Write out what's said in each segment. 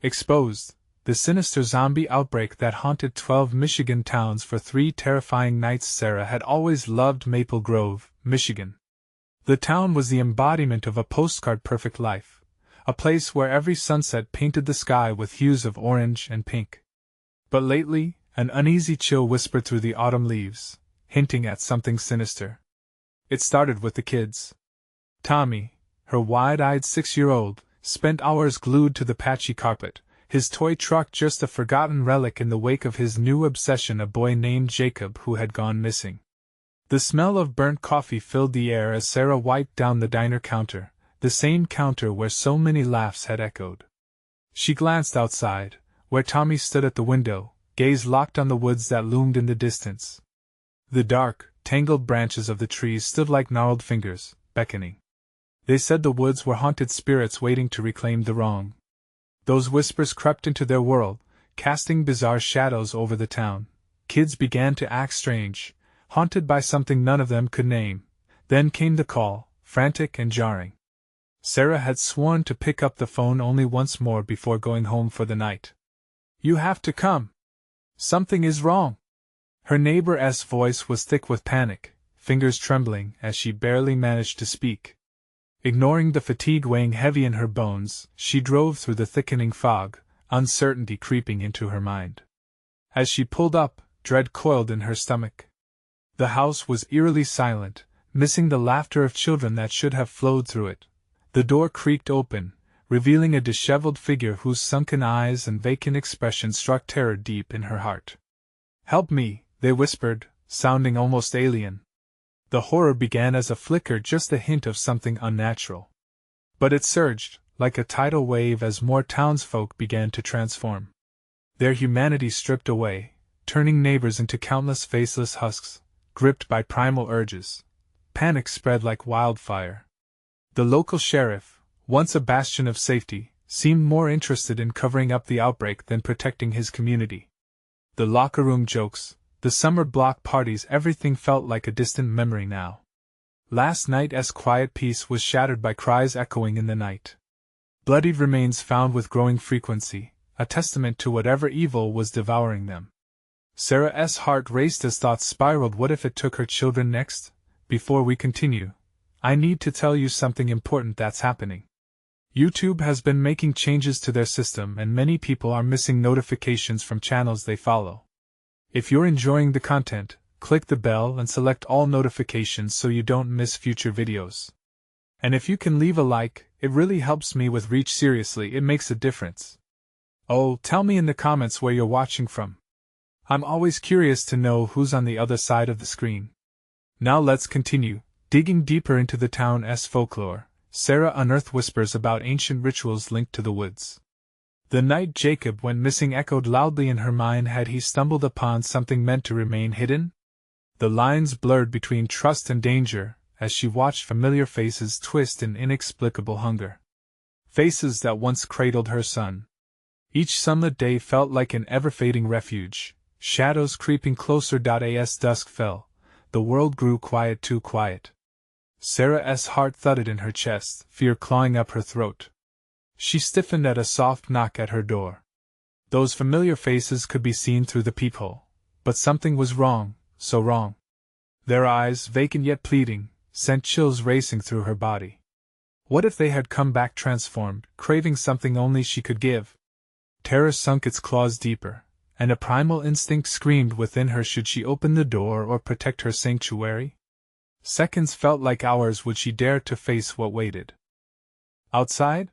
Exposed, the sinister zombie outbreak that haunted 12 Michigan towns for 3 terrifying nights. Sarah had always loved Maple Grove, Michigan. The town was the embodiment of a postcard-perfect life, a place where every sunset painted the sky with hues of orange and pink. But lately, an uneasy chill whispered through the autumn leaves, hinting at something sinister. It started with the kids. Tommy, her wide-eyed 6-year-old, spent hours glued to the patchy carpet, his toy truck just a forgotten relic in the wake of his new obsession, a boy named Jacob who had gone missing. The smell of burnt coffee filled the air as Sarah wiped down the diner counter, the same counter where so many laughs had echoed. She glanced outside, where Tommy stood at the window, gaze locked on the woods that loomed in the distance. The dark, tangled branches of the trees stood like gnarled fingers, beckoning. They said the woods were haunted spirits waiting to reclaim the wrong. Those whispers crept into their world, casting bizarre shadows over the town. Kids began to act strange, haunted by something none of them could name. Then came the call, frantic and jarring. Sarah had sworn to pick up the phone only once more before going home for the night. "You have to come. Something is wrong." Her neighbor's voice was thick with panic, fingers trembling as she barely managed to speak. Ignoring the fatigue weighing heavy in her bones, she drove through the thickening fog, uncertainty creeping into her mind. As she pulled up, dread coiled in her stomach. The house was eerily silent, missing the laughter of children that should have flowed through it. The door creaked open, revealing a disheveled figure whose sunken eyes and vacant expression struck terror deep in her heart. "Help me," they whispered, sounding almost alien. The horror began as a flicker, just a hint of something unnatural. But it surged, like a tidal wave, as more townsfolk began to transform. Their humanity stripped away, turning neighbors into countless faceless husks, gripped by primal urges. Panic spread like wildfire. The local sheriff, once a bastion of safety, seemed more interested in covering up the outbreak than protecting his community. The locker room jokes, the summer block parties, everything felt like a distant memory now. Last night's quiet peace was shattered by cries echoing in the night. Bloodied remains found with growing frequency, a testament to whatever evil was devouring them. Sarah's heart raced as thoughts spiraled. What if it took her children next? Before we continue, I need to tell you something important that's happening. YouTube has been making changes to their system, and many people are missing notifications from channels they follow. If you're enjoying the content, click the bell and select all notifications so you don't miss future videos. And if you can leave a like, it really helps me with reach. Seriously, it makes a difference. Oh, tell me in the comments where you're watching from. I'm always curious to know who's on the other side of the screen. Now let's continue, digging deeper into the town's folklore. Sarah unearthed whispers about ancient rituals linked to the woods. The night Jacob went missing echoed loudly in her mind. Had he stumbled upon something meant to remain hidden? The lines blurred between trust and danger as she watched familiar faces twist in inexplicable hunger. Faces that once cradled her son. Each sunlit day felt like an ever-fading refuge, shadows creeping closer. As dusk fell, the world grew quiet, too quiet. Sarah's heart thudded in her chest, fear clawing up her throat. She stiffened at a soft knock at her door. Those familiar faces could be seen through the peephole, but something was wrong, so wrong. Their eyes, vacant yet pleading, sent chills racing through her body. What if they had come back transformed, craving something only she could give? Terror sunk its claws deeper, and a primal instinct screamed within her. Should she open the door or protect her sanctuary? Seconds felt like hours. Would she dare to face what waited? Outside?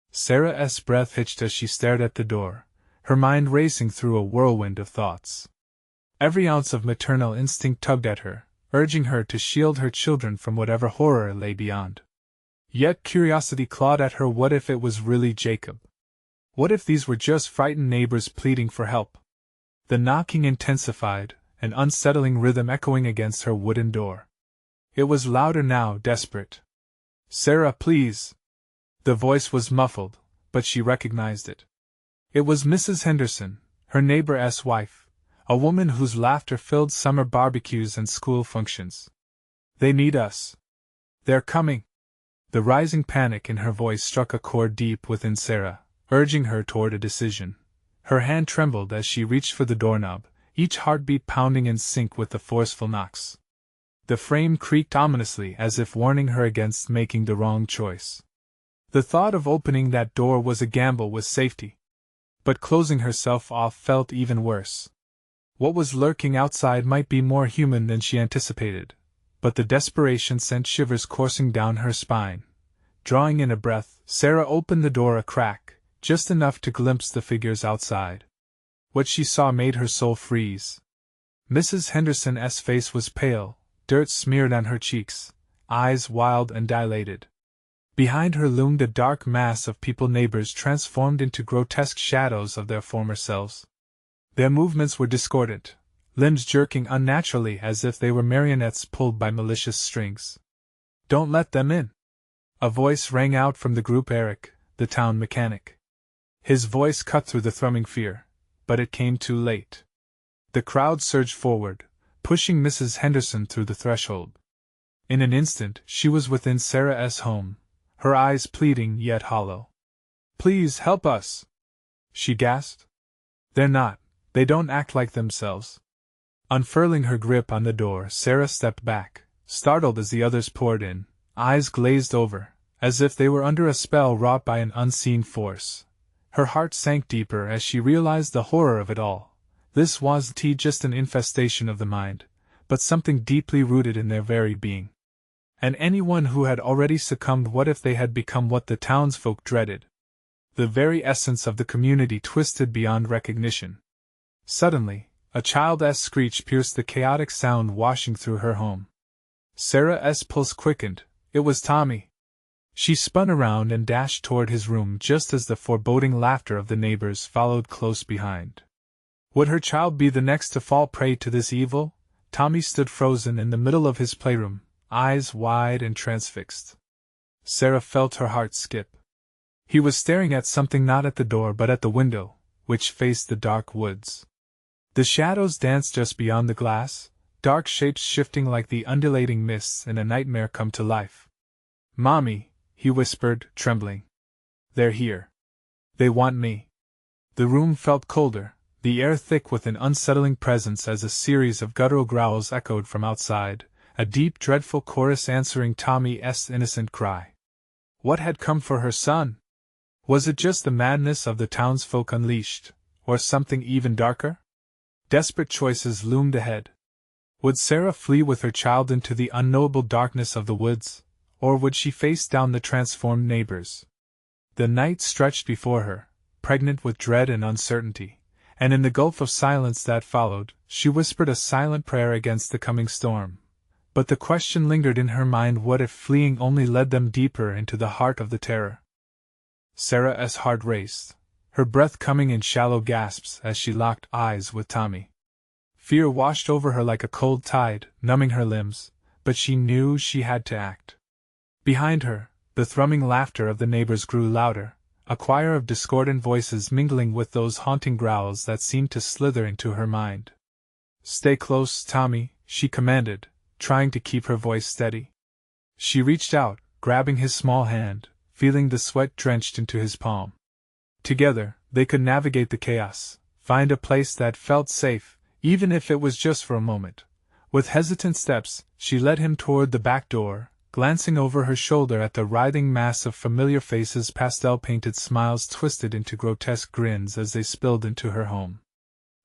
Sarah's breath hitched as she stared at the door, her mind racing through a whirlwind of thoughts. Every ounce of maternal instinct tugged at her, urging her to shield her children from whatever horror lay beyond. Yet curiosity clawed at her. What if it was really Jacob? What if these were just frightened neighbors pleading for help? The knocking intensified, an unsettling rhythm echoing against her wooden door. It was louder now, desperate. "Sarah, please." The voice was muffled, but she recognized it. It was Mrs. Henderson, her neighbor's wife, a woman whose laughter filled summer barbecues and school functions. "They need us. They're coming." The rising panic in her voice struck a chord deep within Sarah, urging her toward a decision. Her hand trembled as she reached for the doorknob, each heartbeat pounding in sync with the forceful knocks. The frame creaked ominously as if warning her against making the wrong choice. The thought of opening that door was a gamble with safety. But closing herself off felt even worse. What was lurking outside might be more human than she anticipated, but the desperation sent shivers coursing down her spine. Drawing in a breath, Sarah opened the door a crack, just enough to glimpse the figures outside. What she saw made her soul freeze. Mrs. Henderson's face was pale, dirt smeared on her cheeks, eyes wild and dilated. Behind her loomed a dark mass of people, neighbors transformed into grotesque shadows of their former selves. Their movements were discordant, limbs jerking unnaturally as if they were marionettes pulled by malicious strings. "Don't let them in!" A voice rang out from the group. Eric, the town mechanic. His voice cut through the thrumming fear, but it came too late. The crowd surged forward, pushing Mrs. Henderson through the threshold. In an instant, she was within Sarah's home, her eyes pleading yet hollow. "Please help us!" she gasped. They don't act like themselves." Unfurling her grip on the door, Sarah stepped back, startled as the others poured in, eyes glazed over, as if they were under a spell wrought by an unseen force. Her heart sank deeper as she realized the horror of it all. This wasn't just an infestation of the mind, but something deeply rooted in their very being. And anyone who had already succumbed, what if they had become what the townsfolk dreaded? The very essence of the community twisted beyond recognition. Suddenly, a child's screech pierced the chaotic sound washing through her home. Sarah's pulse quickened. It was Tommy. She spun around and dashed toward his room just as the foreboding laughter of the neighbors followed close behind. Would her child be the next to fall prey to this evil? Tommy stood frozen in the middle of his playroom, eyes wide and transfixed. Sarah felt her heart skip. He was staring at something not at the door but at the window, which faced the dark woods. The shadows danced just beyond the glass, dark shapes shifting like the undulating mists in a nightmare come to life. "Mommy," he whispered, trembling. "They're here. They want me." The room felt colder, the air thick with an unsettling presence as a series of guttural growls echoed from outside, a deep, dreadful chorus answering Tommy's innocent cry. What had come for her son? Was it just the madness of the townsfolk unleashed, or something even darker? Desperate choices loomed ahead. Would Sarah flee with her child into the unknowable darkness of the woods, or would she face down the transformed neighbors? The night stretched before her, pregnant with dread and uncertainty, and in the gulf of silence that followed, she whispered a silent prayer against the coming storm. But the question lingered in her mind: what if fleeing only led them deeper into the heart of the terror? Sarah's heart raced, her breath coming in shallow gasps as she locked eyes with Tommy. Fear washed over her like a cold tide, numbing her limbs, but she knew she had to act. Behind her, the thrumming laughter of the neighbors grew louder, a choir of discordant voices mingling with those haunting growls that seemed to slither into her mind. "Stay close, Tommy," she commanded, trying to keep her voice steady. She reached out, grabbing his small hand, feeling the sweat drenched into his palm. Together, they could navigate the chaos, find a place that felt safe, even if it was just for a moment. With hesitant steps, she led him toward the back door, glancing over her shoulder at the writhing mass of familiar faces, pastel-painted smiles twisted into grotesque grins as they spilled into her home.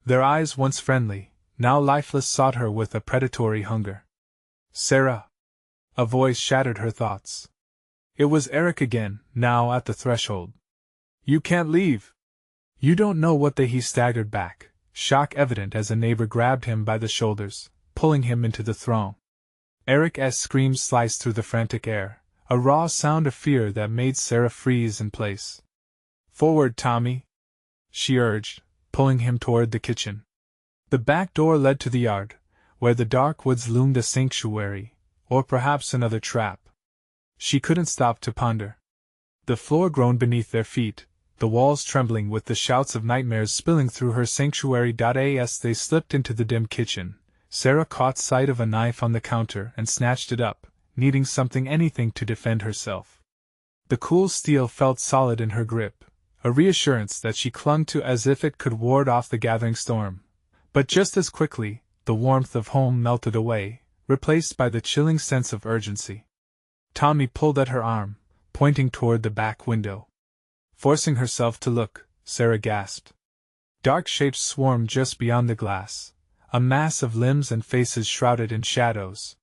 Their eyes, once friendly, now lifeless, sought her with a predatory hunger. "Sarah!" A voice shattered her thoughts. It was Eric again, now at the threshold. "You can't leave! You don't know what He staggered back, shock evident as a neighbor grabbed him by the shoulders, pulling him into the throng. Eric's screams sliced through the frantic air, a raw sound of fear that made Sarah freeze in place. "Forward, Tommy!" she urged, pulling him toward the kitchen. The back door led to the yard, where the dark woods loomed a sanctuary, or perhaps another trap. She couldn't stop to ponder. The floor groaned beneath their feet, the walls trembling with the shouts of nightmares spilling through her sanctuary. As they slipped into the dim kitchen, Sarah caught sight of a knife on the counter and snatched it up, needing anything to defend herself. The cool steel felt solid in her grip, a reassurance that she clung to as if it could ward off the gathering storm. But just as quickly, the warmth of home melted away, replaced by the chilling sense of urgency. Tommy pulled at her arm, pointing toward the back window. Forcing herself to look, Sarah gasped. Dark shapes swarmed just beyond the glass, a mass of limbs and faces shrouded in shadows.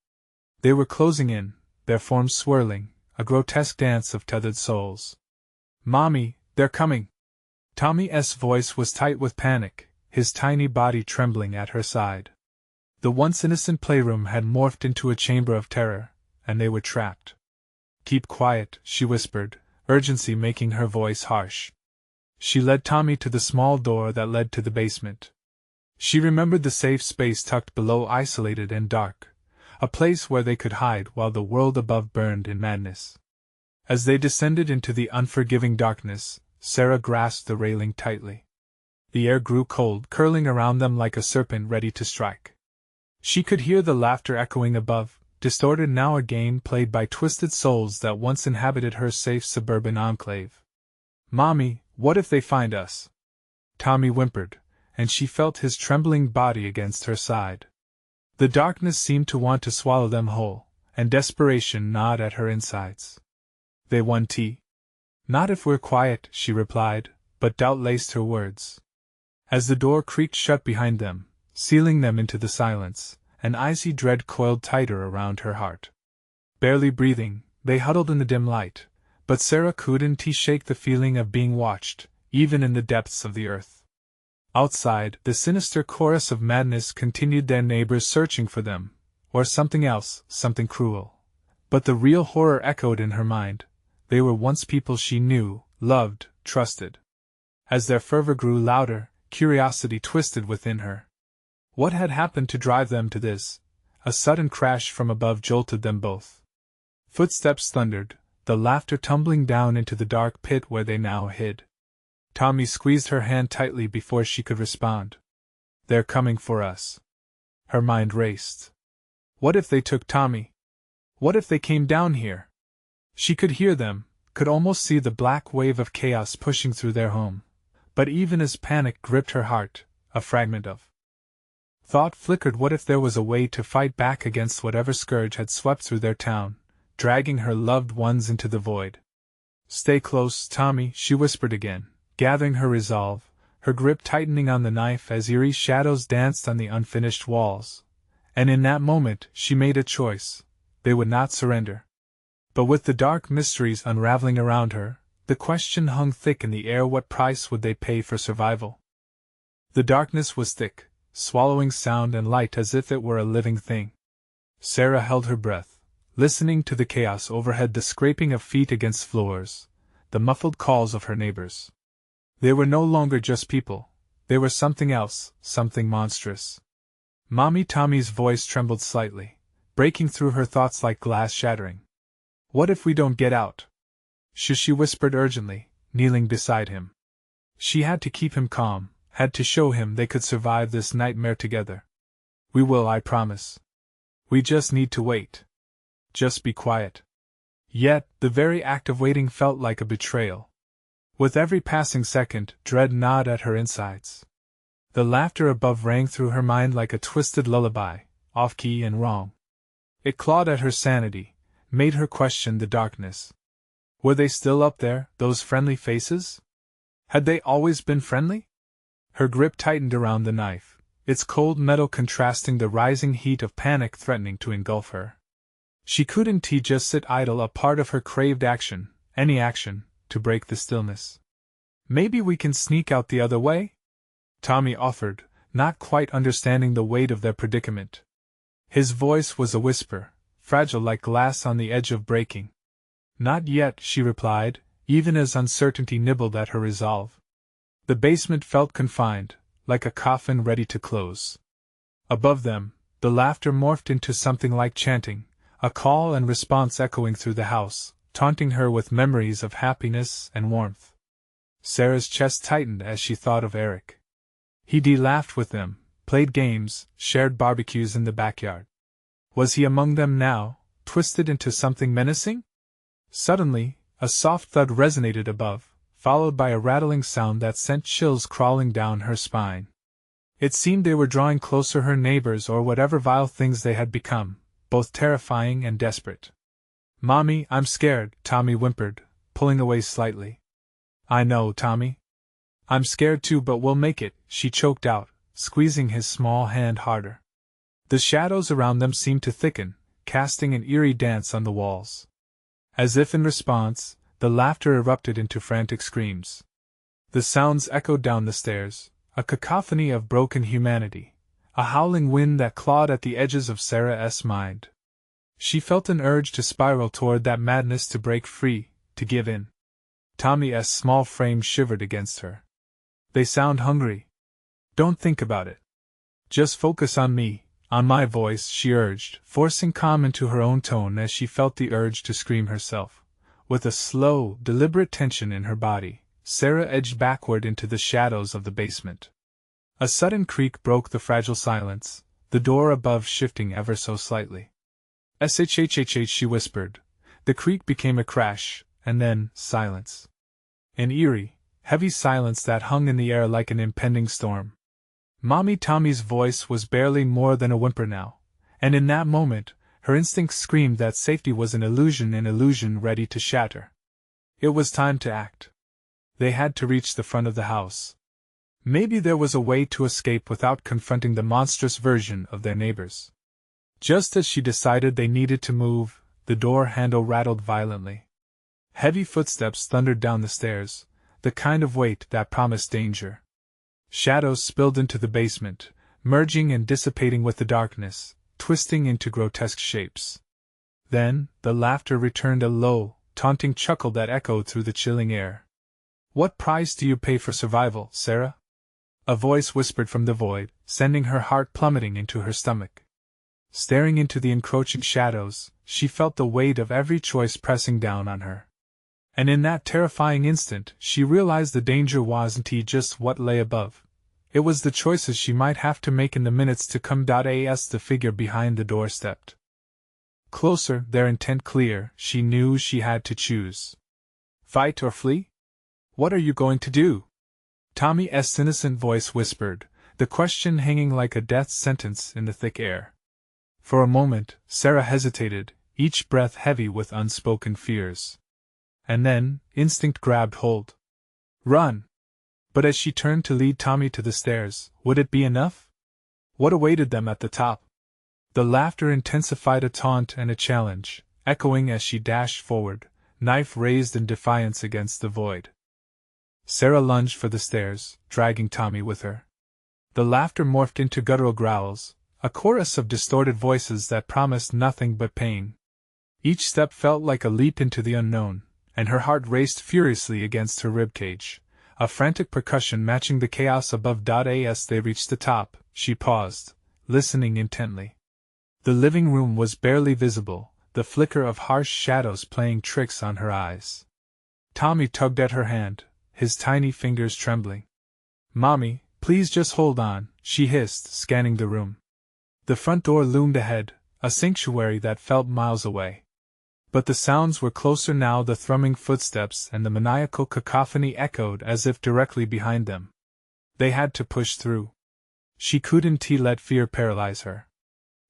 They were closing in, their forms swirling, a grotesque dance of tethered souls. "Mommy, they're coming!" Tommy's voice was tight with panic, his tiny body trembling at her side. The once innocent playroom had morphed into a chamber of terror, and they were trapped. "Keep quiet," she whispered, urgency making her voice harsh. She led Tommy to the small door that led to the basement. She remembered the safe space tucked below, isolated and dark, a place where they could hide while the world above burned in madness. As they descended into the unforgiving darkness, Sarah grasped the railing tightly. The air grew cold, curling around them like a serpent ready to strike. She could hear the laughter echoing above, distorted now again, played by twisted souls that once inhabited her safe suburban enclave. "Mommy, what if they find us?" Tommy whimpered, and she felt his trembling body against her side. The darkness seemed to want to swallow them whole, and desperation gnawed at her insides. "They want tea?" "Not if we're quiet," she replied, but doubt laced her words. As the door creaked shut behind them, sealing them into the silence, an icy dread coiled tighter around her heart. Barely breathing, they huddled in the dim light, but Sarah couldn't shake the feeling of being watched, even in the depths of the earth. Outside, the sinister chorus of madness continued, their neighbors searching for them, or something else, something cruel. But the real horror echoed in her mind. They were once people she knew, loved, trusted. As their fervor grew louder, curiosity twisted within her. What had happened to drive them to this? A sudden crash from above jolted them both. Footsteps thundered, the laughter tumbling down into the dark pit where they now hid. Tommy squeezed her hand tightly before she could respond. "They're coming for us." Her mind raced. What if they took Tommy? What if they came down here? She could hear them, could almost see the black wave of chaos pushing through their home. But even as panic gripped her heart, a fragment of thought flickered. What if there was a way to fight back against whatever scourge had swept through their town, dragging her loved ones into the void? "Stay close, Tommy," she whispered again, gathering her resolve, her grip tightening on the knife as eerie shadows danced on the unfinished walls. And in that moment she made a choice. They would not surrender. But with the dark mysteries unraveling around her, the question hung thick in the air: what price would they pay for survival? The darkness was thick, swallowing sound and light as if it were a living thing. Sarah held her breath, listening to the chaos overhead, the scraping of feet against floors, the muffled calls of her neighbors. They were no longer just people. They were something else, something monstrous. "Mommy," Tommy's voice trembled slightly, breaking through her thoughts like glass shattering. "What if we don't get out?" She whispered urgently, kneeling beside him. She had to keep him calm, had to show him they could survive this nightmare together. "We will, I promise. We just need to wait. Just be quiet." Yet, the very act of waiting felt like a betrayal. With every passing second, dread gnawed at her insides. The laughter above rang through her mind like a twisted lullaby, off-key and wrong. It clawed at her sanity, made her question the darkness. Were they still up there, those friendly faces? Had they always been friendly? Her grip tightened around the knife, its cold metal contrasting the rising heat of panic threatening to engulf her. She couldn't just sit idle, a part of her craved action, any action, to break the stillness. "Maybe we can sneak out the other way?" Tommy offered, not quite understanding the weight of their predicament. His voice was a whisper, fragile like glass on the edge of breaking. "Not yet," she replied, even as uncertainty nibbled at her resolve. The basement felt confined, like a coffin ready to close. Above them, the laughter morphed into something like chanting, a call and response echoing through the house, taunting her with memories of happiness and warmth. Sarah's chest tightened as she thought of Eric. He'd laughed with them, played games, shared barbecues in the backyard. Was he among them now, twisted into something menacing? Suddenly, a soft thud resonated above, followed by a rattling sound that sent chills crawling down her spine. It seemed they were drawing closer, her neighbors or whatever vile things they had become, both terrifying and desperate. "Mommy, I'm scared," Tommy whimpered, pulling away slightly. "I know, Tommy. I'm scared too, but we'll make it," she choked out, squeezing his small hand harder. The shadows around them seemed to thicken, casting an eerie dance on the walls. As if in response, the laughter erupted into frantic screams. The sounds echoed down the stairs, a cacophony of broken humanity, a howling wind that clawed at the edges of Sarah's mind. She felt an urge to spiral toward that madness, to break free, to give in. Tommy's small frame shivered against her. "They sound hungry. Don't think about it. Just focus on me, on my voice," she urged, forcing calm into her own tone as she felt the urge to scream herself. With a slow, deliberate tension in her body, Sarah edged backward into the shadows of the basement. A sudden creak broke the fragile silence, the door above shifting ever so slightly. "Shhhh," she whispered. The creak became a crash, and then silence. An eerie, heavy silence that hung in the air like an impending storm. Mommy Tommy's voice was barely more than a whimper now, and in that moment, her instincts screamed that safety was an illusion ready to shatter. It was time to act. They had to reach the front of the house. Maybe there was a way to escape without confronting the monstrous version of their neighbors. Just as she decided they needed to move, the door handle rattled violently. Heavy footsteps thundered down the stairs, the kind of weight that promised danger. Shadows spilled into the basement, merging and dissipating with the darkness, twisting into grotesque shapes. Then, the laughter returned, a low, taunting chuckle that echoed through the chilling air. "What price do you pay for survival, Sarah?" A voice whispered from the void, sending her heart plummeting into her stomach. Staring into the encroaching shadows, she felt the weight of every choice pressing down on her. And in that terrifying instant, she realized the danger wasn't just what lay above. It was the choices she might have to make in the minutes to come. As the figure behind the door stepped closer, their intent clear, she knew she had to choose. Fight or flee? "What are you going to do?" Tommy's innocent voice whispered, the question hanging like a death sentence in the thick air. For a moment, Sarah hesitated, each breath heavy with unspoken fears. And then, instinct grabbed hold. Run! But as she turned to lead Tommy to the stairs, would it be enough? What awaited them at the top? The laughter intensified, a taunt and a challenge, echoing as she dashed forward, knife raised in defiance against the void. Sarah lunged for the stairs, dragging Tommy with her. The laughter morphed into guttural growls, a chorus of distorted voices that promised nothing but pain. Each step felt like a leap into the unknown, and her heart raced furiously against her ribcage, a frantic percussion matching the chaos above. As they reached the top, she paused, listening intently. The living room was barely visible, the flicker of harsh shadows playing tricks on her eyes. Tommy tugged at her hand, his tiny fingers trembling. "Mommy, please just hold on," she hissed, scanning the room. The front door loomed ahead, a sanctuary that felt miles away. But the sounds were closer now, the thrumming footsteps and the maniacal cacophony echoed as if directly behind them. They had to push through. She couldn't let fear paralyze her.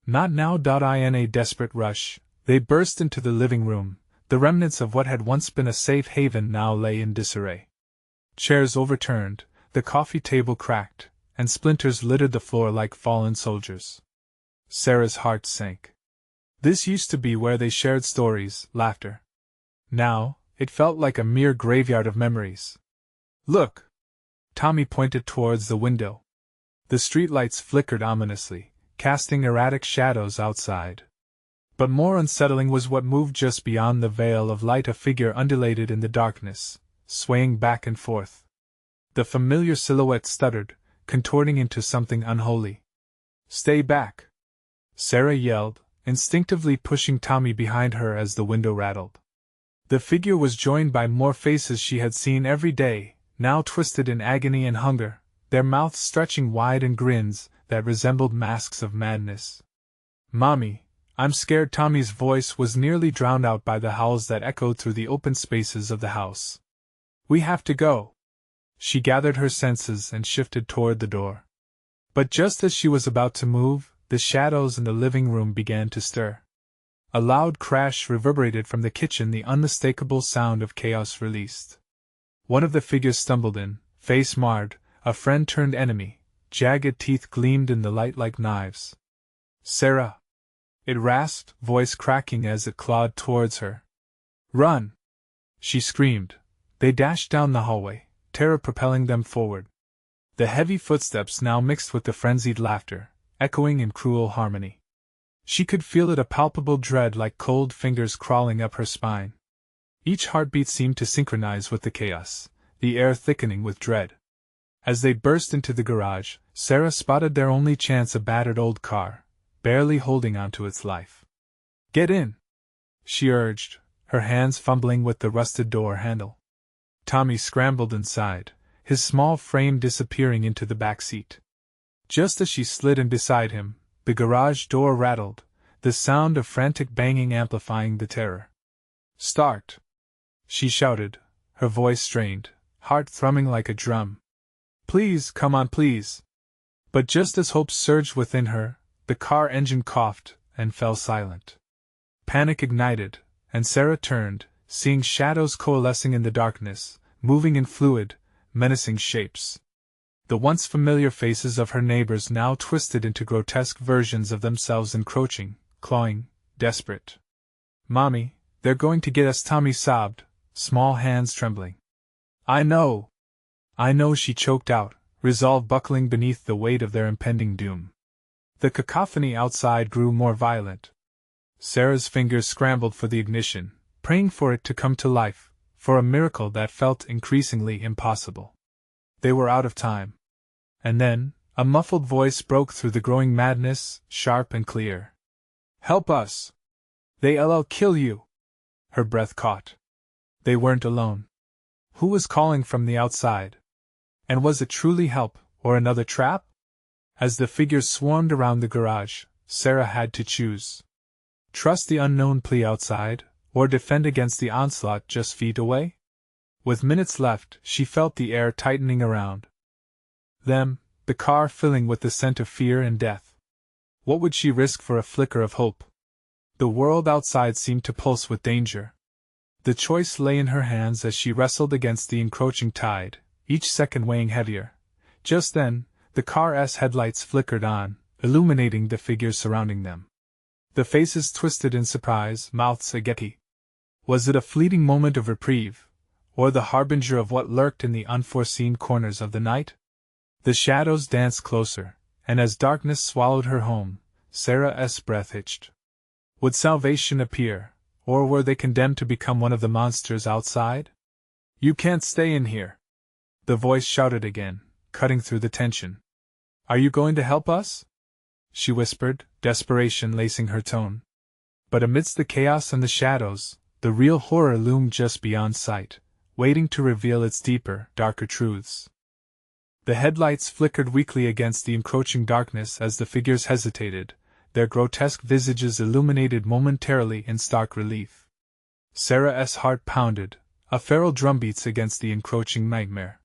Not now. In a desperate rush, they burst into the living room. The remnants of what had once been a safe haven now lay in disarray. Chairs overturned, the coffee table cracked, and splinters littered the floor like fallen soldiers. Sarah's heart sank. This used to be where they shared stories, laughter. Now, it felt like a mere graveyard of memories. "Look!" Tommy pointed towards the window. The streetlights flickered ominously, casting erratic shadows outside. But more unsettling was what moved just beyond the veil of light. A figure undulated in the darkness, swaying back and forth. The familiar silhouette stuttered, contorting into something unholy. "Stay back!" Sarah yelled, instinctively pushing Tommy behind her as the window rattled. The figure was joined by more faces she had seen every day, now twisted in agony and hunger, their mouths stretching wide in grins that resembled masks of madness. "Mommy, I'm scared." Tommy's voice was nearly drowned out by the howls that echoed through the open spaces of the house. We have to go. She gathered her senses and shifted toward the door. But just as she was about to move, the shadows in the living room began to stir. A loud crash reverberated from the kitchen, the unmistakable sound of chaos released. One of the figures stumbled in, face marred, a friend turned enemy, jagged teeth gleamed in the light like knives. Sarah! It rasped, voice cracking as it clawed towards her. Run! She screamed. They dashed down the hallway, terror propelling them forward. The heavy footsteps now mixed with the frenzied laughter, echoing in cruel harmony. She could feel it, a palpable dread like cold fingers crawling up her spine. Each heartbeat seemed to synchronize with the chaos, the air thickening with dread. As they burst into the garage, Sarah spotted their only chance, a battered old car, barely holding onto its life. Get in! She urged, her hands fumbling with the rusted door handle. Tommy scrambled inside, his small frame disappearing into the back seat. Just as she slid in beside him, the garage door rattled, the sound of frantic banging amplifying the terror. Start! She shouted, her voice strained, heart thrumming like a drum. Please, come on, please! But just as hope surged within her, the car engine coughed and fell silent. Panic ignited, and Sarah turned, seeing shadows coalescing in the darkness, moving in fluid, menacing shapes. The once familiar faces of her neighbors now twisted into grotesque versions of themselves, encroaching, clawing, desperate. Mommy, they're going to get us, Tommy sobbed, small hands trembling. I know, she choked out, resolve buckling beneath the weight of their impending doom. The cacophony outside grew more violent. Sarah's fingers scrambled for the ignition, praying for it to come to life, for a miracle that felt increasingly impossible. They were out of time. And then, a muffled voice broke through the growing madness, sharp and clear. Help us! They'll kill you! Her breath caught. They weren't alone. Who was calling from the outside? And was it truly help, or another trap? As the figures swarmed around the garage, Sarah had to choose. Trust the unknown plea outside, or defend against the onslaught just feet away? With minutes left, she felt the air tightening around them, the car filling with the scent of fear and death. What would she risk for a flicker of hope? The world outside seemed to pulse with danger. The choice lay in her hands as she wrestled against the encroaching tide, each second weighing heavier. Just then, the car's headlights flickered on, illuminating the figures surrounding them. The faces twisted in surprise, mouths agape. Was it a fleeting moment of reprieve, or the harbinger of what lurked in the unforeseen corners of the night? The shadows danced closer, and as darkness swallowed her home, Sarah's breath hitched. Would salvation appear, or were they condemned to become one of the monsters outside? You can't stay in here! The voice shouted again, cutting through the tension. Are you going to help us? She whispered, desperation lacing her tone. But amidst the chaos and the shadows, the real horror loomed just beyond sight, waiting to reveal its deeper, darker truths. The headlights flickered weakly against the encroaching darkness as the figures hesitated, their grotesque visages illuminated momentarily in stark relief. Sarah's heart pounded, a feral drumbeats against the encroaching nightmare.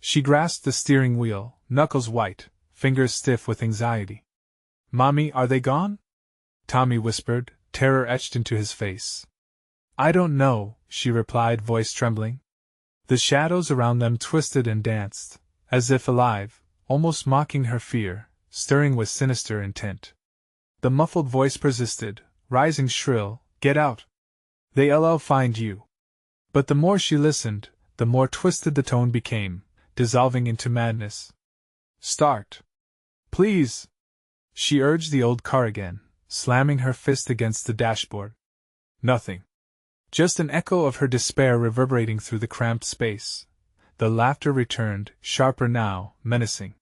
She grasped the steering wheel, knuckles white, fingers stiff with anxiety. Mommy, are they gone? Tommy whispered, terror etched into his face. I don't know, she replied, voice trembling. The shadows around them twisted and danced, as if alive, almost mocking her fear, stirring with sinister intent. The muffled voice persisted, rising shrill, get out! They'll find you! But the more she listened, the more twisted the tone became, dissolving into madness. Start! Please! She urged the old car again, slamming her fist against the dashboard. Nothing. Just an echo of her despair reverberating through the cramped space. The laughter returned, sharper now, menacing.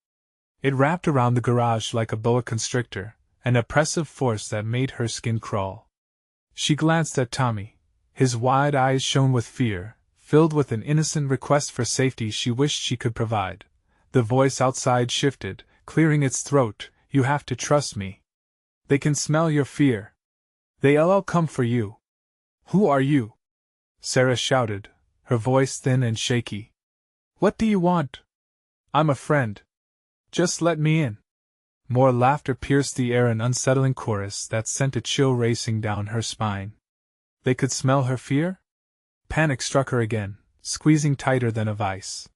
It wrapped around the garage like a boa constrictor, an oppressive force that made her skin crawl. She glanced at Tommy. His wide eyes shone with fear, filled with an innocent request for safety she wished she could provide. The voice outside shifted, clearing its throat. You have to trust me. They can smell your fear. They'll come for you. Who are you? Sarah shouted, her voice thin and shaky. "What do you want?" "I'm a friend. Just let me in." More laughter pierced the air, an unsettling chorus that sent a chill racing down her spine. They could smell her fear? Panic struck her again, squeezing tighter than a vice.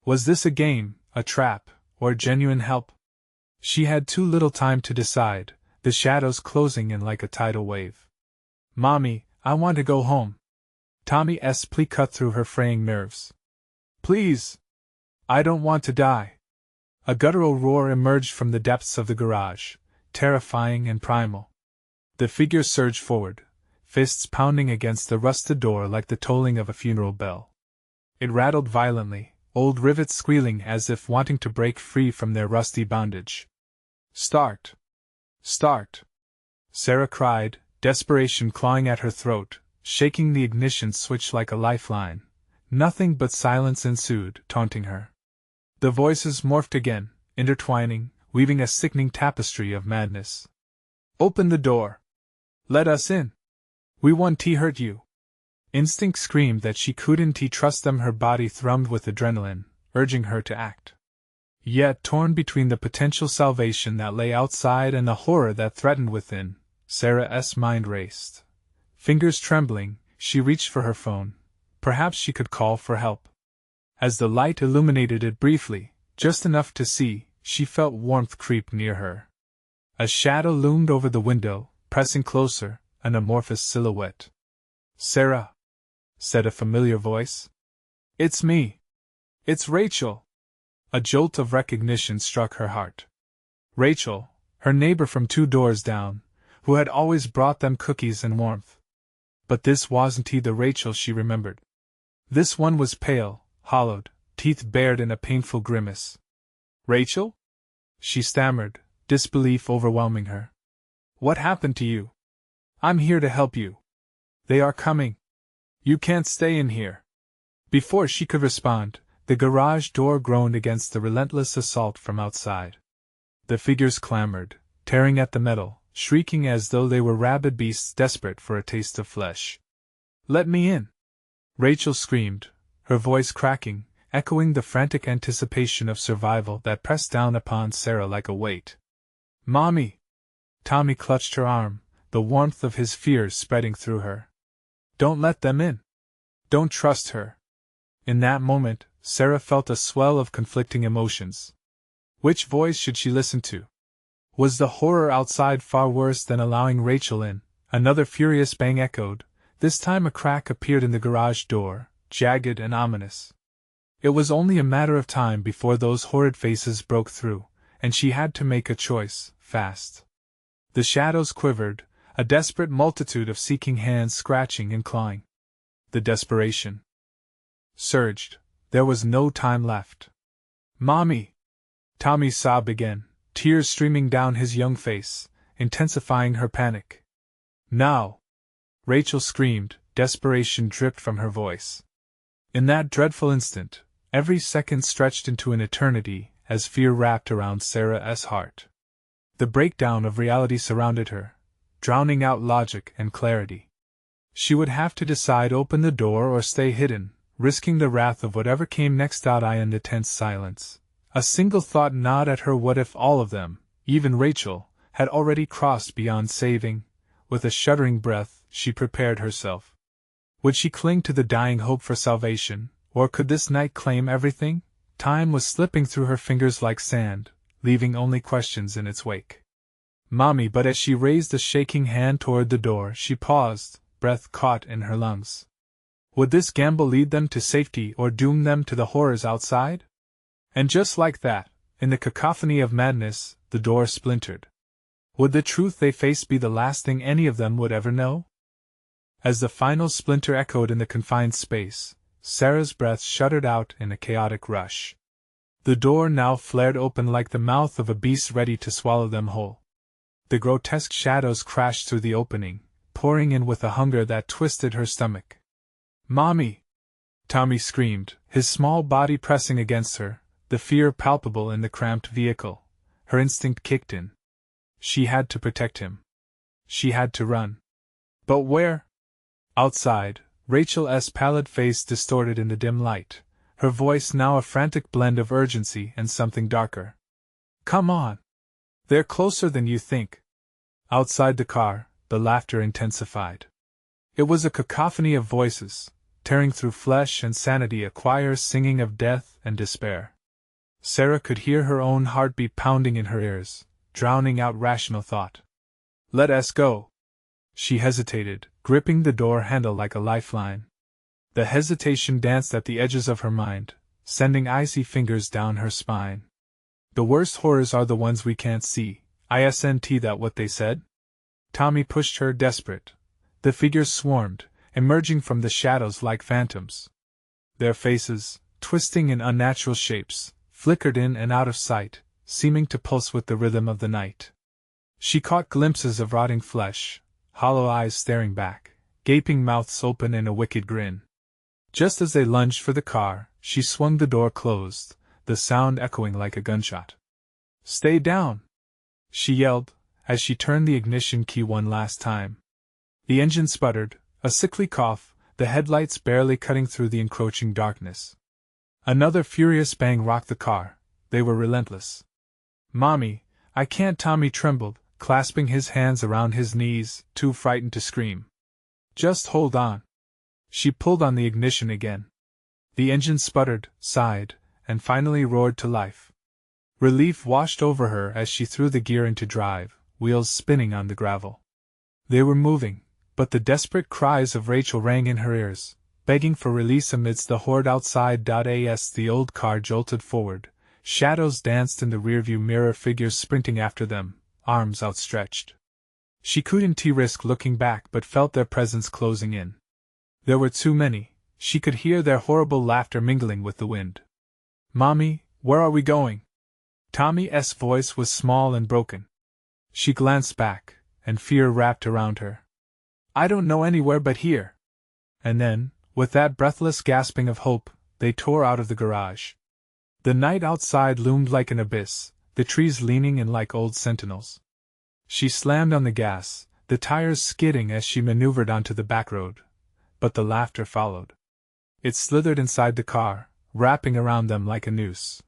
Was this a game, a trap, or genuine help? She had too little time to decide, the shadows closing in like a tidal wave. "Mommy, I want to go home." Tommy's plea cut through her fraying nerves. "Please! I don't want to die." A guttural roar emerged from the depths of the garage, terrifying and primal. The figure surged forward, fists pounding against the rusted door like the tolling of a funeral bell. It rattled violently, old rivets squealing as if wanting to break free from their rusty bondage. "Start! Start!" Sarah cried, desperation clawing at her throat, shaking the ignition switch like a lifeline. Nothing but silence ensued, taunting her. The voices morphed again, intertwining, weaving a sickening tapestry of madness. "Open the door! Let us in! We won't hurt you!" Instinct screamed that she couldn't trust them. Her body thrummed with adrenaline, urging her to act. Yet, torn between the potential salvation that lay outside and the horror that threatened within, Sarah's mind raced. Fingers trembling, she reached for her phone. Perhaps she could call for help. As the light illuminated it briefly, just enough to see, she felt warmth creep near her. A shadow loomed over the window, pressing closer, an amorphous silhouette. "Sarah," said a familiar voice. "It's me. It's Rachel." A jolt of recognition struck her heart. Rachel, her neighbor from 2 doors down, who had always brought them cookies and warmth. But this wasn't the Rachel she remembered. This one was pale, hollowed, teeth bared in a painful grimace. "Rachel?" she stammered, disbelief overwhelming her. "What happened to you? I'm here to help you. They are coming. You can't stay in here." Before she could respond, the garage door groaned against the relentless assault from outside. The figures clamored, tearing at the metal, shrieking as though they were rabid beasts desperate for a taste of flesh. "Let me in!" Rachel screamed, her voice cracking, echoing the frantic anticipation of survival that pressed down upon Sarah like a weight. "Mommy!" Tommy clutched her arm, the warmth of his fears spreading through her. "Don't let them in. Don't trust her." In that moment, Sarah felt a swell of conflicting emotions. Which voice should she listen to? Was the horror outside far worse than allowing Rachel in? Another furious bang echoed. This time a crack appeared in the garage door, jagged and ominous. It was only a matter of time before those horrid faces broke through, and she had to make a choice, fast. The shadows quivered, a desperate multitude of seeking hands scratching and clawing. The desperation surged. There was no time left. "Mommy!" Tommy sobbed again, tears streaming down his young face, intensifying her panic. "Now!" Rachel screamed, desperation dripped from her voice. In that dreadful instant, every second stretched into an eternity as fear wrapped around Sarah's heart. The breakdown of reality surrounded her, drowning out logic and clarity. She would have to decide: open the door or stay hidden, risking the wrath of whatever came next. In the tense silence, a single thought gnawed at her: what if all of them, even Rachel, had already crossed beyond saving? With a shuddering breath, she prepared herself. Would she cling to the dying hope for salvation, or could this night claim everything? Time was slipping through her fingers like sand, leaving only questions in its wake. "Mommy!" But as she raised a shaking hand toward the door, she paused, breath caught in her lungs. Would this gamble lead them to safety or doom them to the horrors outside? And just like that, in the cacophony of madness, the door splintered. Would the truth they faced be the last thing any of them would ever know? As the final splinter echoed in the confined space, Sarah's breath shuddered out in a chaotic rush. The door now flared open like the mouth of a beast ready to swallow them whole. The grotesque shadows crashed through the opening, pouring in with a hunger that twisted her stomach. "Mommy!" Tommy screamed, his small body pressing against her, the fear palpable in the cramped vehicle. Her instinct kicked in. She had to protect him. She had to run. But where? Outside, Rachel's pallid face distorted in the dim light, her voice now a frantic blend of urgency and something darker. Come on! They're closer than you think. Outside the car, the laughter intensified. It was a cacophony of voices, tearing through flesh and sanity, a choir singing of death and despair. Sarah could hear her own heartbeat pounding in her ears, drowning out rational thought. Let us go. She hesitated, gripping the door handle like a lifeline. The hesitation danced at the edges of her mind, sending icy fingers down her spine. The worst horrors are the ones we can't see. Isn't that what they said? Tommy pushed her, desperate. The figures swarmed, emerging from the shadows like phantoms. Their faces, twisting in unnatural shapes, flickered in and out of sight, seeming to pulse with the rhythm of the night. She caught glimpses of rotting flesh, hollow eyes staring back, gaping mouths open in a wicked grin. Just as they lunged for the car, she swung the door closed, the sound echoing like a gunshot. Stay down! She yelled, as she turned the ignition key one last time. The engine sputtered, a sickly cough, the headlights barely cutting through the encroaching darkness. Another furious bang rocked the car. They were relentless. Mommy, I can't. Tommy trembled, clasping his hands around his knees, too frightened to scream. Just hold on. She pulled on the ignition again. The engine sputtered, sighed, and finally roared to life. Relief washed over her as she threw the gear into drive, wheels spinning on the gravel. They were moving, but the desperate cries of Rachel rang in her ears, begging for release amidst the horde outside. As the old car jolted forward, shadows danced in the rearview mirror, figures sprinting after them, arms outstretched. She couldn't risk looking back but felt their presence closing in. There were too many. She could hear their horrible laughter mingling with the wind. Mommy, where are we going? Tommy's voice was small and broken. She glanced back, and fear wrapped around her. I don't know anywhere but here. And then, with that breathless gasping of hope, they tore out of the garage. The night outside loomed like an abyss, the trees leaning in like old sentinels. She slammed on the gas, the tires skidding as she maneuvered onto the back road. But the laughter followed. It slithered inside the car, wrapping around them like a noose.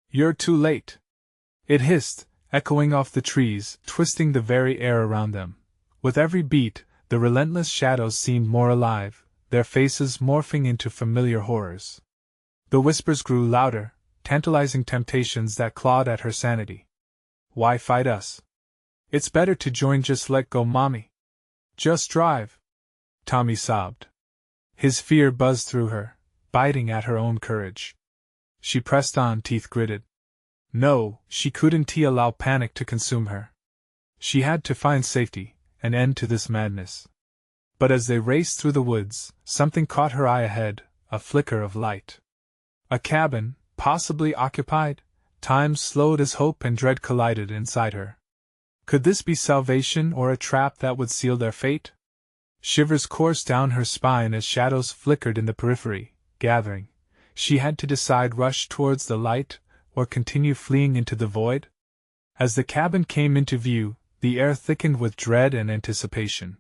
You're too late! It hissed, echoing off the trees, twisting the very air around them. With every beat, the relentless shadows seemed more alive, their faces morphing into familiar horrors. The whispers grew louder, tantalizing temptations that clawed at her sanity. Why fight us? It's better to join. Just let go, Mommy. Just drive. Tommy sobbed. His fear buzzed through her, biting at her own courage. She pressed on, teeth gritted. No, she couldn't allow panic to consume her. She had to find safety, an end to this madness. But as they raced through the woods, something caught her eye ahead, a flicker of light. A cabin, possibly occupied? Time slowed as hope and dread collided inside her. Could this be salvation or a trap that would seal their fate? Shivers coursed down her spine as shadows flickered in the periphery, gathering. She had to decide: rush towards the light, or continue fleeing into the void? As the cabin came into view, the air thickened with dread and anticipation.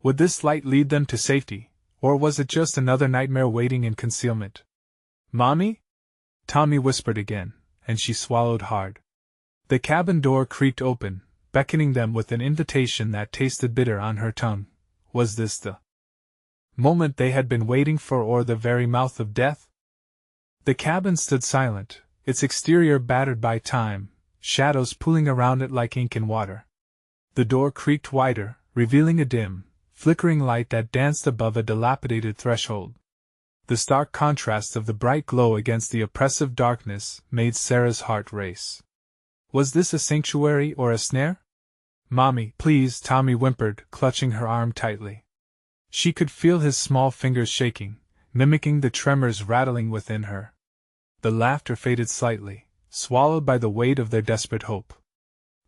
Would this light lead them to safety, or was it just another nightmare waiting in concealment? Mommy? Tommy whispered again, and she swallowed hard. The cabin door creaked open, beckoning them with an invitation that tasted bitter on her tongue. Was this the moment they had been waiting for, or the very mouth of death? The cabin stood silent, its exterior battered by time, shadows pooling around it like ink in water. The door creaked wider, revealing a dim, flickering light that danced above a dilapidated threshold. The stark contrast of the bright glow against the oppressive darkness made Sarah's heart race. Was this a sanctuary or a snare? Mommy, please, Tommy whimpered, clutching her arm tightly. She could feel his small fingers shaking, mimicking the tremors rattling within her. The laughter faded slightly, swallowed by the weight of their desperate hope.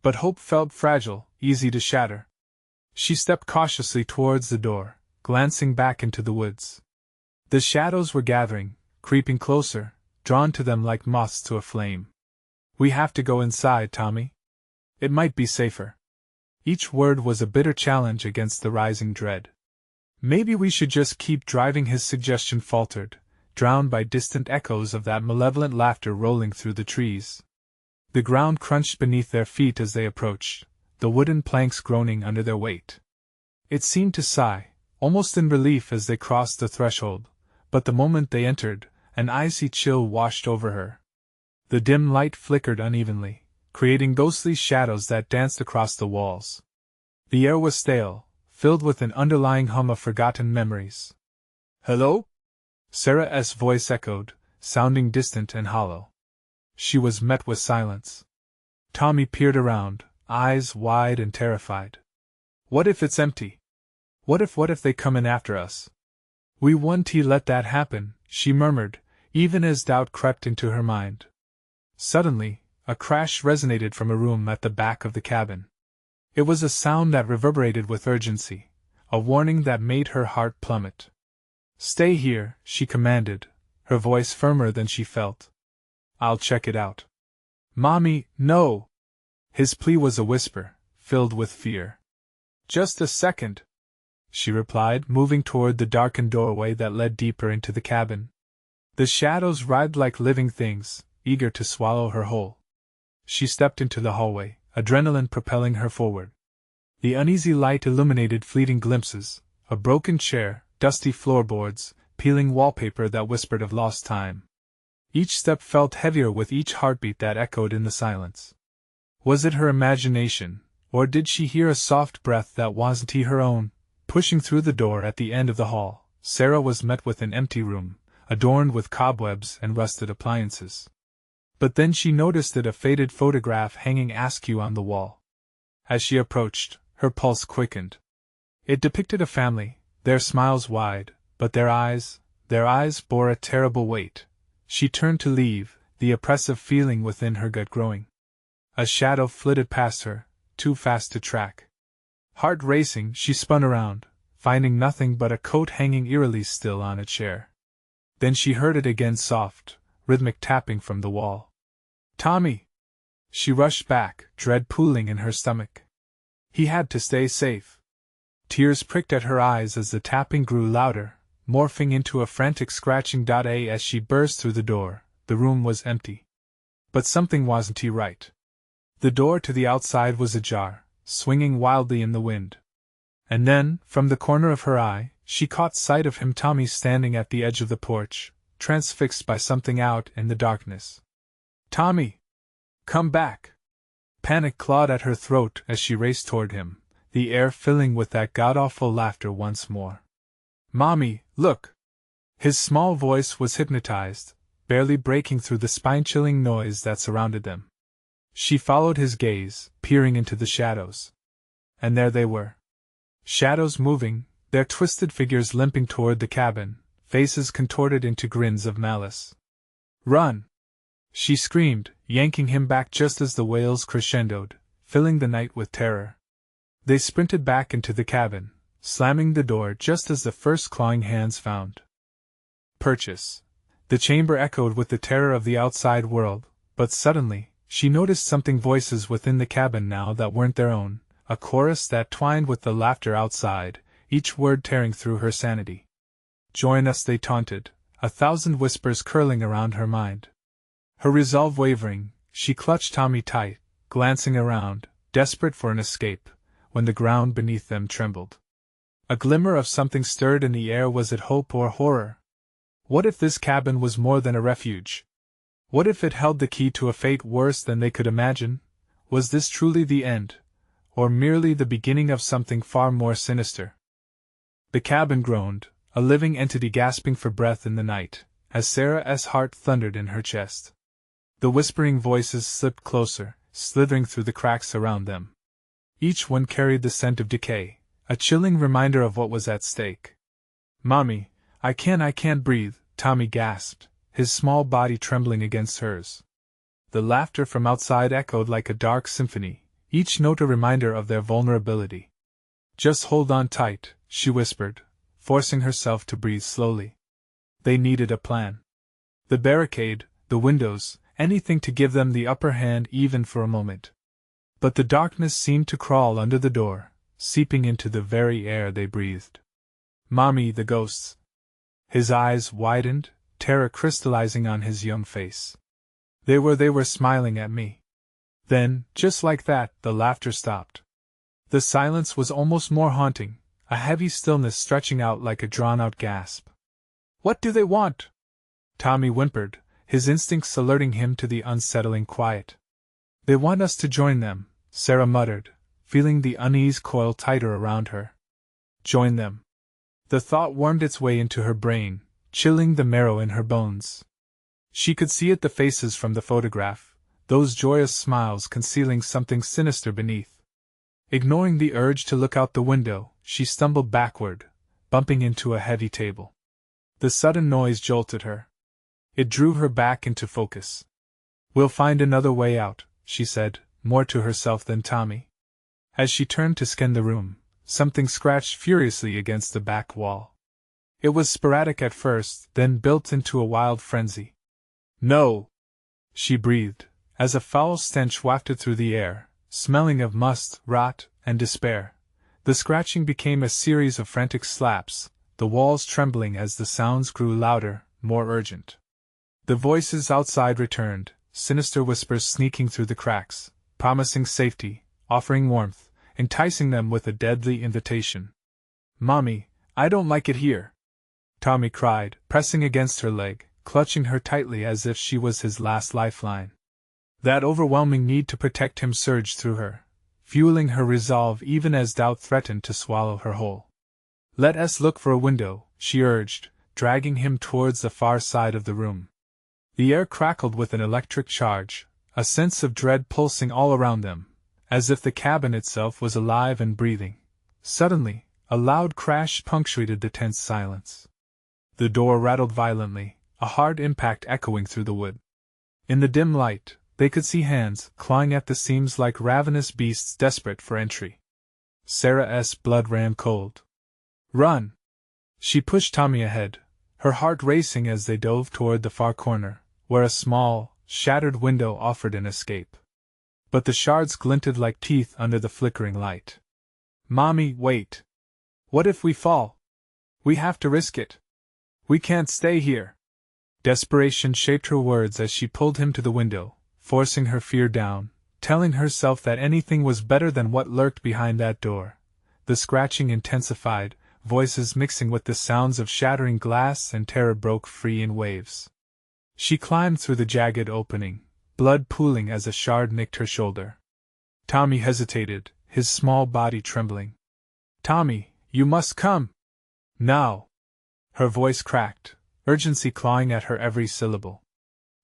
But hope felt fragile, easy to shatter. She stepped cautiously towards the door, glancing back into the woods. The shadows were gathering, creeping closer, drawn to them like moths to a flame. We have to go inside, Tommy. It might be safer. Each word was a bitter challenge against the rising dread. Maybe we should just keep driving, his suggestion faltered, drowned by distant echoes of that malevolent laughter rolling through the trees. The ground crunched beneath their feet as they approached, the wooden planks groaning under their weight. It seemed to sigh, almost in relief as they crossed the threshold, but the moment they entered, an icy chill washed over her. The dim light flickered unevenly, creating ghostly shadows that danced across the walls. The air was stale, filled with an underlying hum of forgotten memories. "Hello?" Sarah's voice echoed, sounding distant and hollow. She was met with silence. Tommy peered around, eyes wide and terrified. "What if it's empty? What if they come in after us?" "We won't let that happen," she murmured, even as doubt crept into her mind. Suddenly, a crash resonated from a room at the back of the cabin. It was a sound that reverberated with urgency, a warning that made her heart plummet. "Stay here," she commanded, her voice firmer than she felt. "I'll check it out." "Mommy, no!" His plea was a whisper, filled with fear. "Just a second," she replied, moving toward the darkened doorway that led deeper into the cabin. The shadows writhed like living things, eager to swallow her whole. She stepped into the hallway, adrenaline propelling her forward. The uneasy light illuminated fleeting glimpses, a broken chair, dusty floorboards, peeling wallpaper that whispered of lost time. Each step felt heavier with each heartbeat that echoed in the silence. Was it her imagination, or did she hear a soft breath that wasn't her own? Pushing through the door at the end of the hall, Sarah was met with an empty room, adorned with cobwebs and rusted appliances. But then she noticed a faded photograph hanging askew on the wall. As she approached, her pulse quickened. It depicted a family, their smiles wide, but their eyes bore a terrible weight. She turned to leave, the oppressive feeling within her gut growing. A shadow flitted past her, too fast to track. Heart racing, she spun around, finding nothing but a coat hanging eerily still on a chair. Then she heard it again, soft, rhythmic tapping from the wall. "Tommy!" She rushed back, dread pooling in her stomach. He had to stay safe. Tears pricked at her eyes as the tapping grew louder, morphing into a frantic scratching. As she burst through the door, the room was empty. But something wasn't right. The door to the outside was ajar, swinging wildly in the wind. And then, from the corner of her eye, she caught sight of him, Tommy, standing at the edge of the porch, transfixed by something out in the darkness. "Tommy! Come back!" Panic clawed at her throat as she raced toward him, the air filling with that god-awful laughter once more. "Mommy, look!" His small voice was hypnotized, barely breaking through the spine-chilling noise that surrounded them. She followed his gaze, peering into the shadows. And there they were. Shadows moving, their twisted figures limping toward the cabin, faces contorted into grins of malice. "Run!" she screamed, yanking him back just as the wails crescendoed, filling the night with terror. They sprinted back into the cabin, slamming the door just as the first clawing hands found purchase. The chamber echoed with the terror of the outside world, but suddenly, she noticed something, voices within the cabin now that weren't their own, a chorus that twined with the laughter outside, each word tearing through her sanity. "Join us," they taunted, 1,000 whispers curling around her mind. Her resolve wavering, she clutched Tommy tight, glancing around, desperate for an escape, when the ground beneath them trembled. A glimmer of something stirred in the air. Was it hope or horror? What if this cabin was more than a refuge? What if it held the key to a fate worse than they could imagine? Was this truly the end, or merely the beginning of something far more sinister? The cabin groaned, a living entity gasping for breath in the night, as Sarah's heart thundered in her chest. The whispering voices slipped closer, slithering through the cracks around them. Each one carried the scent of decay, a chilling reminder of what was at stake. "Mommy, I can't breathe," Tommy gasped, his small body trembling against hers. The laughter from outside echoed like a dark symphony, each note a reminder of their vulnerability. "Just hold on tight," she whispered, forcing herself to breathe slowly. They needed a plan. The barricade, the windows, anything to give them the upper hand even for a moment. But the darkness seemed to crawl under the door, seeping into the very air they breathed. Mommy, the ghosts. His eyes widened, terror crystallizing on his young face. They were smiling at me. Then, just like that, the laughter stopped. The silence was almost more haunting, a heavy stillness stretching out like a drawn-out gasp. What do they want? Tommy whimpered, his instincts alerting him to the unsettling quiet. They want us to join them, Sarah muttered, feeling the unease coil tighter around her. Join them. The thought wormed its way into her brain, chilling the marrow in her bones. She could see at the faces from the photograph, those joyous smiles concealing something sinister beneath. Ignoring the urge to look out the window, she stumbled backward, bumping into a heavy table. The sudden noise jolted her. It drew her back into focus. We'll find another way out, she said, more to herself than Tommy. As she turned to scan the room, something scratched furiously against the back wall. It was sporadic at first, then built into a wild frenzy. No! She breathed, as a foul stench wafted through the air, smelling of must, rot, and despair. The scratching became a series of frantic slaps, the walls trembling as the sounds grew louder, more urgent. The voices outside returned, sinister whispers sneaking through the cracks, promising safety, offering warmth, enticing them with a deadly invitation. Mommy, I don't like it here, Tommy cried, pressing against her leg, clutching her tightly as if she was his last lifeline. That overwhelming need to protect him surged through her, fueling her resolve even as doubt threatened to swallow her whole. Let us look for a window, she urged, dragging him towards the far side of the room. The air crackled with an electric charge, a sense of dread pulsing all around them, as if the cabin itself was alive and breathing. Suddenly, a loud crash punctuated the tense silence. The door rattled violently, a hard impact echoing through the wood. In the dim light, they could see hands clawing at the seams like ravenous beasts desperate for entry. Sarah's blood ran cold. Run! She pushed Tommy ahead, her heart racing as they dove toward the far corner, where a small, shattered window offered an escape. But the shards glinted like teeth under the flickering light. Mommy, wait! What if we fall? We have to risk it. We can't stay here. Desperation shaped her words as she pulled him to the window, forcing her fear down, telling herself that anything was better than what lurked behind that door. The scratching intensified, voices mixing with the sounds of shattering glass, and terror broke free in waves. She climbed through the jagged opening, blood pooling as a shard nicked her shoulder. Tommy hesitated, his small body trembling. Tommy, you must come! Now! Her voice cracked, urgency clawing at her every syllable.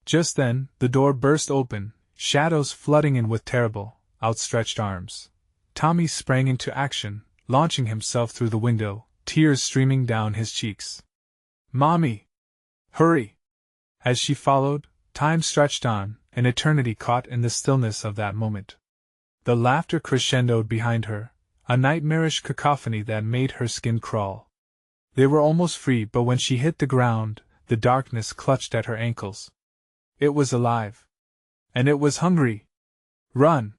Just then, the door burst open, shadows flooding in with terrible, outstretched arms. Tommy sprang into action, launching himself through the window, tears streaming down his cheeks. Mommy! Hurry! As she followed, time stretched on, an eternity caught in the stillness of that moment. The laughter crescendoed behind her, a nightmarish cacophony that made her skin crawl. They were almost free, but when she hit the ground, the darkness clutched at her ankles. It was alive. And it was hungry. Run!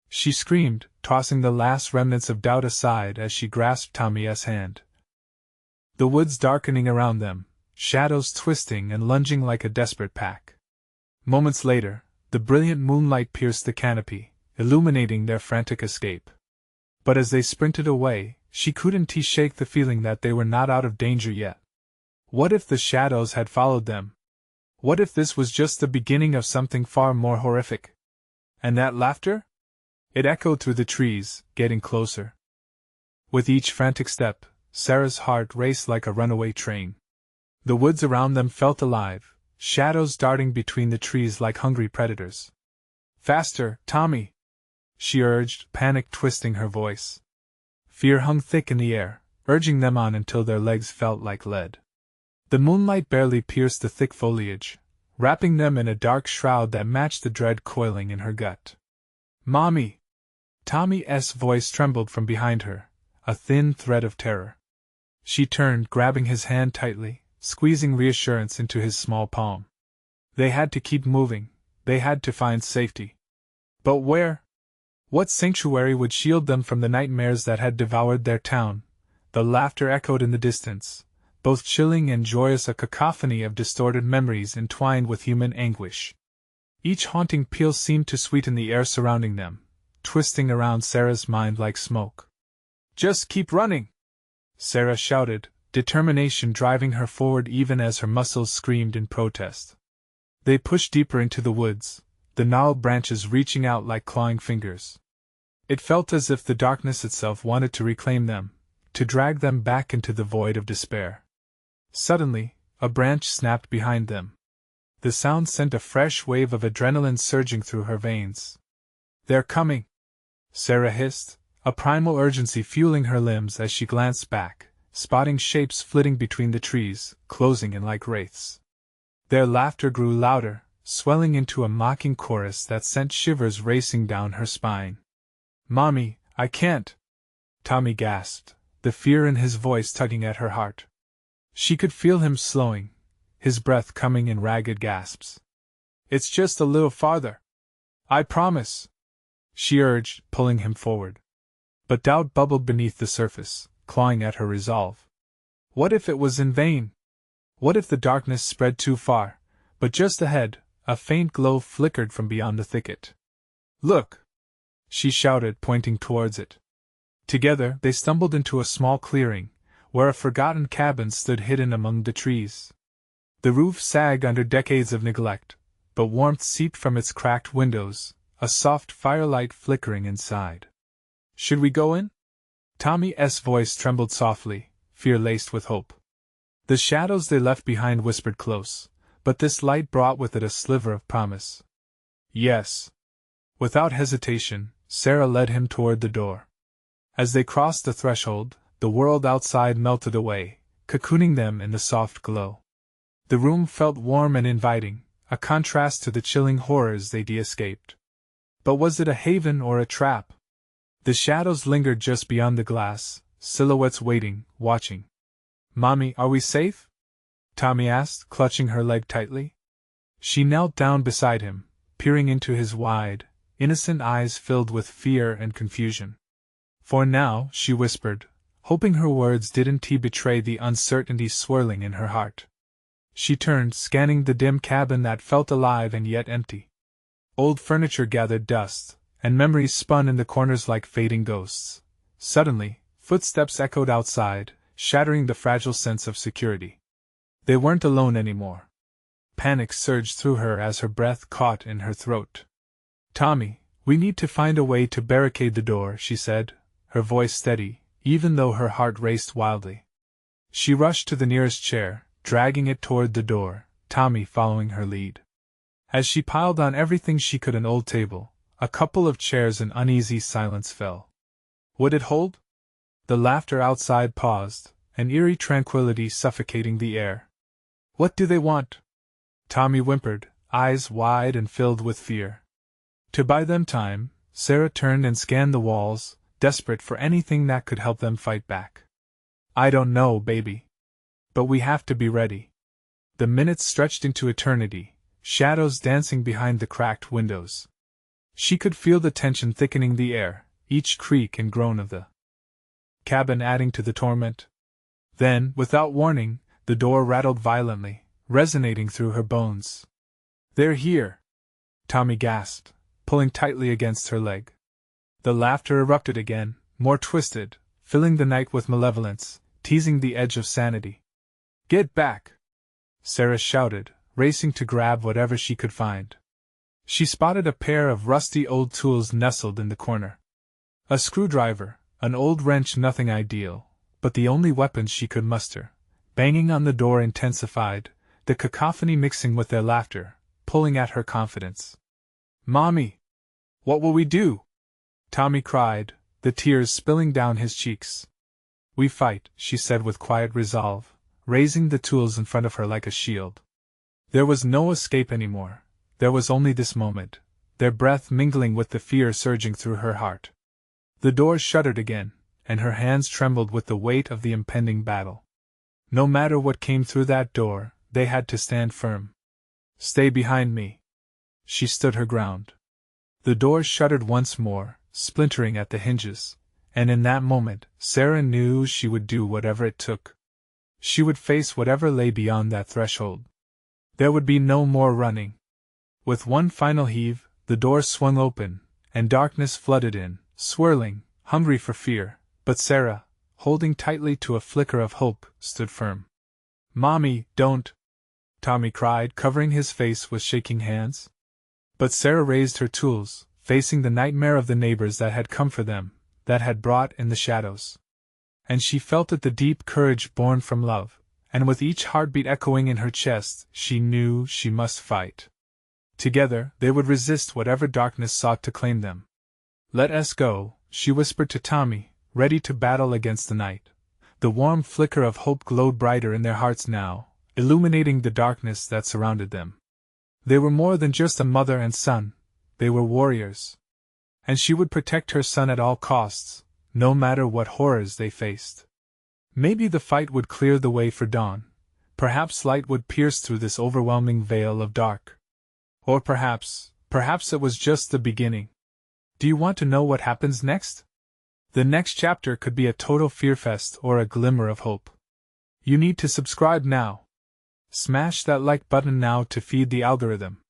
She screamed, tossing the last remnants of doubt aside as she grasped Tommy's hand. The woods darkening around them, shadows twisting and lunging like a desperate pack. Moments later, the brilliant moonlight pierced the canopy, illuminating their frantic escape. But as they sprinted away, she couldn't shake the feeling that they were not out of danger yet. What if the shadows had followed them? What if this was just the beginning of something far more horrific? And that laughter? It echoed through the trees, getting closer. With each frantic step, Sarah's heart raced like a runaway train. The woods around them felt alive, shadows darting between the trees like hungry predators. Faster, Tommy! She urged, panic twisting her voice. Fear hung thick in the air, urging them on until their legs felt like lead. The moonlight barely pierced the thick foliage, wrapping them in a dark shroud that matched the dread coiling in her gut. Mommy! Tommy's voice trembled from behind her, a thin thread of terror. She turned, grabbing his hand tightly, squeezing reassurance into his small palm. They had to keep moving, they had to find safety. But where? What sanctuary would shield them from the nightmares that had devoured their town, The laughter echoed in the distance, both chilling and joyous, a cacophony of distorted memories entwined with human anguish. Each haunting peal seemed to sweeten the air surrounding them, twisting around Sarah's mind like smoke. "Just keep running!" Sarah shouted, determination driving her forward even as her muscles screamed in protest. They pushed deeper into the woods, the gnarled branches reaching out like clawing fingers. It felt as if the darkness itself wanted to reclaim them, to drag them back into the void of despair. Suddenly, a branch snapped behind them. The sound sent a fresh wave of adrenaline surging through her veins. "They're coming!" Sarah hissed, a primal urgency fueling her limbs as she glanced back, spotting shapes flitting between the trees, closing in like wraiths. Their laughter grew louder, swelling into a mocking chorus that sent shivers racing down her spine. "Mommy, I can't!" Tommy gasped, the fear in his voice tugging at her heart. She could feel him slowing, his breath coming in ragged gasps. "It's just a little farther. I promise," she urged, pulling him forward. But doubt bubbled beneath the surface, clawing at her resolve. What if it was in vain? What if the darkness spread too far? But just ahead, a faint glow flickered from beyond the thicket. "Look!" she shouted, pointing towards it. Together they stumbled into a small clearing, where a forgotten cabin stood hidden among the trees. The roof sagged under decades of neglect, but warmth seeped from its cracked windows, a soft firelight flickering inside. "Should we go in?" Tommy's voice trembled softly, fear-laced with hope. The shadows they left behind whispered close, but this light brought with it a sliver of promise. "Yes." Without hesitation, Sarah led him toward the door. As they crossed the threshold, the world outside melted away, cocooning them in the soft glow. The room felt warm and inviting, a contrast to the chilling horrors they'd escaped. But was it a haven or a trap? The shadows lingered just beyond the glass, silhouettes waiting, watching. "Mommy, are we safe?" Tommy asked, clutching her leg tightly. She knelt down beside him, peering into his wide, innocent eyes filled with fear and confusion. "For now," she whispered, hoping her words didn't betray the uncertainty swirling in her heart. She turned, scanning the dim cabin that felt alive and yet empty. Old furniture gathered dust, and memories spun in the corners like fading ghosts. Suddenly, footsteps echoed outside, shattering the fragile sense of security. They weren't alone anymore. Panic surged through her as her breath caught in her throat. "Tommy, we need to find a way to barricade the door," she said, her voice steady, even though her heart raced wildly. She rushed to the nearest chair, dragging it toward the door, Tommy following her lead. As she piled on everything she could, an old table, a couple of chairs, an uneasy silence fell. Would it hold? The laughter outside paused, an eerie tranquility suffocating the air. "What do they want?" Tommy whimpered, eyes wide and filled with fear. To buy them time, Sarah turned and scanned the walls, desperate for anything that could help them fight back. "I don't know, baby. But we have to be ready." The minutes stretched into eternity, shadows dancing behind the cracked windows. She could feel the tension thickening the air, each creak and groan of the cabin adding to the torment. Then, without warning, the door rattled violently, resonating through her bones. "They're here!" Tommy gasped, pulling tightly against her leg. The laughter erupted again, more twisted, filling the night with malevolence, teasing the edge of sanity. "Get back!" Sarah shouted, racing to grab whatever she could find. She spotted a pair of rusty old tools nestled in the corner. A screwdriver, an old wrench, nothing ideal, but the only weapons she could muster. Banging on the door intensified, the cacophony mixing with their laughter, pulling at her confidence. "Mommy! What will we do?" Tommy cried, the tears spilling down his cheeks. "We fight," she said with quiet resolve, raising the tools in front of her like a shield. There was no escape anymore. There was only this moment, their breath mingling with the fear surging through her heart. The door shuddered again, and her hands trembled with the weight of the impending battle. No matter what came through that door, they had to stand firm. "Stay behind me." She stood her ground. The door shuddered once more, splintering at the hinges, and in that moment, Sarah knew she would do whatever it took. She would face whatever lay beyond that threshold. There would be no more running. With one final heave, the door swung open, and darkness flooded in, swirling, hungry for fear, but Sarah, holding tightly to a flicker of hope, stood firm. "Mommy, don't!" Tommy cried, covering his face with shaking hands. But Sarah raised her tools, facing the nightmare of the neighbors that had come for them, that had brought in the shadows. And she felt it, the deep courage born from love, and with each heartbeat echoing in her chest, she knew she must fight. Together, they would resist whatever darkness sought to claim them. "Let us go," she whispered to Tommy, ready to battle against the night. The warm flicker of hope glowed brighter in their hearts now, illuminating the darkness that surrounded them. They were more than just a mother and son, they were warriors. And she would protect her son at all costs, no matter what horrors they faced. Maybe the fight would clear the way for dawn. Perhaps light would pierce through this overwhelming veil of dark. Or perhaps it was just the beginning. Do you want to know what happens next? The next chapter could be a total fearfest or a glimmer of hope. You need to subscribe now. Smash that like button now to feed the algorithm.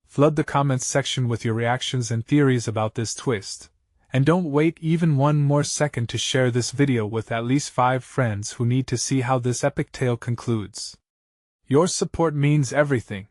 Flood the comments section with your reactions and theories about this twist. And don't wait even one more second to share this video with at least 5 friends who need to see how this epic tale concludes. Your support means everything.